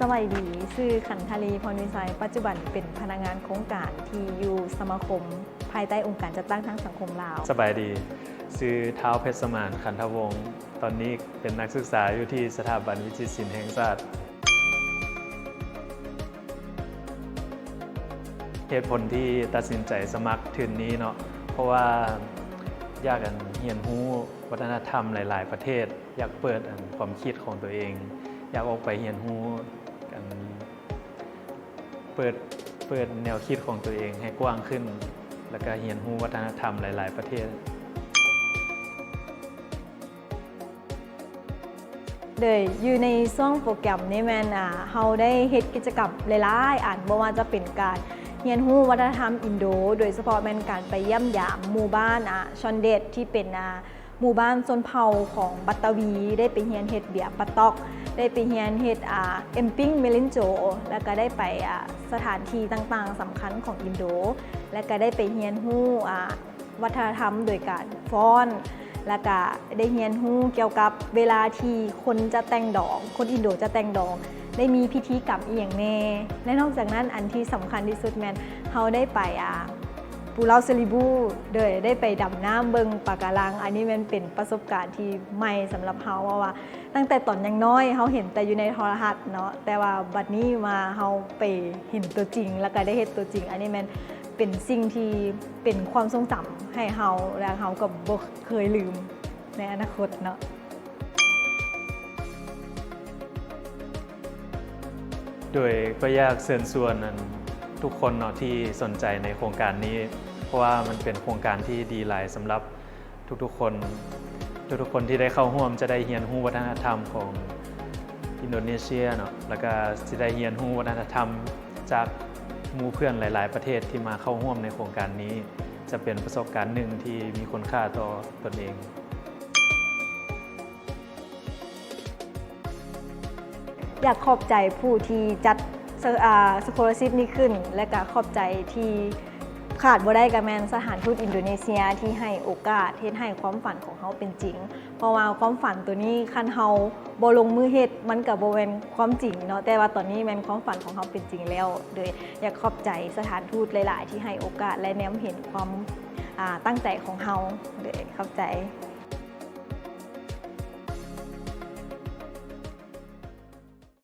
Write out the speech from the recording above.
สวัสดีชื่อขันธาลีพรวิสัยปัจจุบันเป็นพนักงานโครงการที่อยู่สมาคมภายใต้องค์การจัดตั้งทางสังคมลาวสบายดีชื่อเท้าเพชรสมานขันธวงศ์ตอนนี้เป็นนักศึกษาอยู่ที่สถาบันวิจิตรศิลป์แห่งชาติเหตุผลที่ตัดสินใจสมัครทุนนี้เนาะเพราะว่าอยากเรียนรู้วัฒนธรรมหลายๆประเทศอยากเปิดความคิดของตัวเองอยากออกไปเรียนรู้เปิดแนวคิดของตัวเองให้กว้างขึ้นแล้วก็เรียนรู้วัฒนธรรมหลายๆประเทศโดยอยู่ในช่วงโปรแกรมนี้แม่นเราได้เฮ็ดกิจกรรมหลายๆบ่ว่าจะเป็นการเรียนรู้วัฒนธรรมอินโดโดยเฉพาะแม่นการไปเยี่ยมยามหมู่บ้านชอนเดตที่เป็นหมู่บ้านชนเผ่าของบัตตาวีได้ไปเรียนเฮ็ดเบียร์ปะตอกได้ไปเรียนเฮ็ดเอ็มปิ้งเมลินโจแล้วก็ได้ไปสถานที่ต่างๆสำคัญของอินโดและก็ได้ไปเรียนรู้วัฒนธรรมโดยการฟ้อนแล้วก็ได้เรียนรู้เกี่ยวกับเวลาที่คนจะแต่งดอกคนอินโดจะแต่งดอกได้มีพิธีกรรมอีหยังแน่และนอกจากนั้นอันที่สำคัญที่สุดแม่นเฮาได้ไปปูเลาเซริบูโดยได้ไปดำน้ำเบิงปะการังอันนี้มันเป็นประสบการณ์ที่ใหม่สำหรับเฮาว่าตั้งแต่ตอนยังน้อยเฮาเห็นแต่อยู่ในโทรทัศน์เนาะแต่ว่าบัดนี้มาเฮาไปเห็นตัวจริงแล้วก็ได้เฮ็ดตัวจริงอันนี้มันเป็นสิ่งที่เป็นความทรงจำให้เฮาและเฮาก็บ่เคยลืมในอนาคตเนาะโดยก็อยากเชิญชวนทุกคนเนาะที่สนใจในโครงการนี้เพราะว่ามันเป็นโครงการที่ดีหลายสำหรับทุกๆคนที่ได้เข้าร่วมจะได้เรียนรู้วัฒนธรรมของอินโดนีเซียเนาะแล้วก็จะได้เรียนรู้วัฒนธรรมจากหมู่เพื่อนหลายๆประเทศที่มาเข้าร่วมในโครงการนี้จะเป็นประสบการณ์หนึ่งที่มีคุณค่าต่อตนเองอยากขอบใจผู้ที่จัดสโคลาชิพนี้ขึ้นและก็ขอบใจที่ขาดบ่ได้กับแมนสถานทูตอินโดนีเซียที่ให้โอกาสเฮ็ดให้ความฝันของเขาเป็นจริงเพราะว่าความฝันตัวนี้คันเฮาบ่ลงมือเฮ็ดมันก็บ่แม่นความจริงเนาะแต่ว่าตอนนี้แม่นความฝันของเขาเป็นจริงแล้วโดยอยากขอบใจสถานทูตหลายๆที่ให้โอกาสและแนมเห็นความตั้งใจของเฮาโดยขอบใจ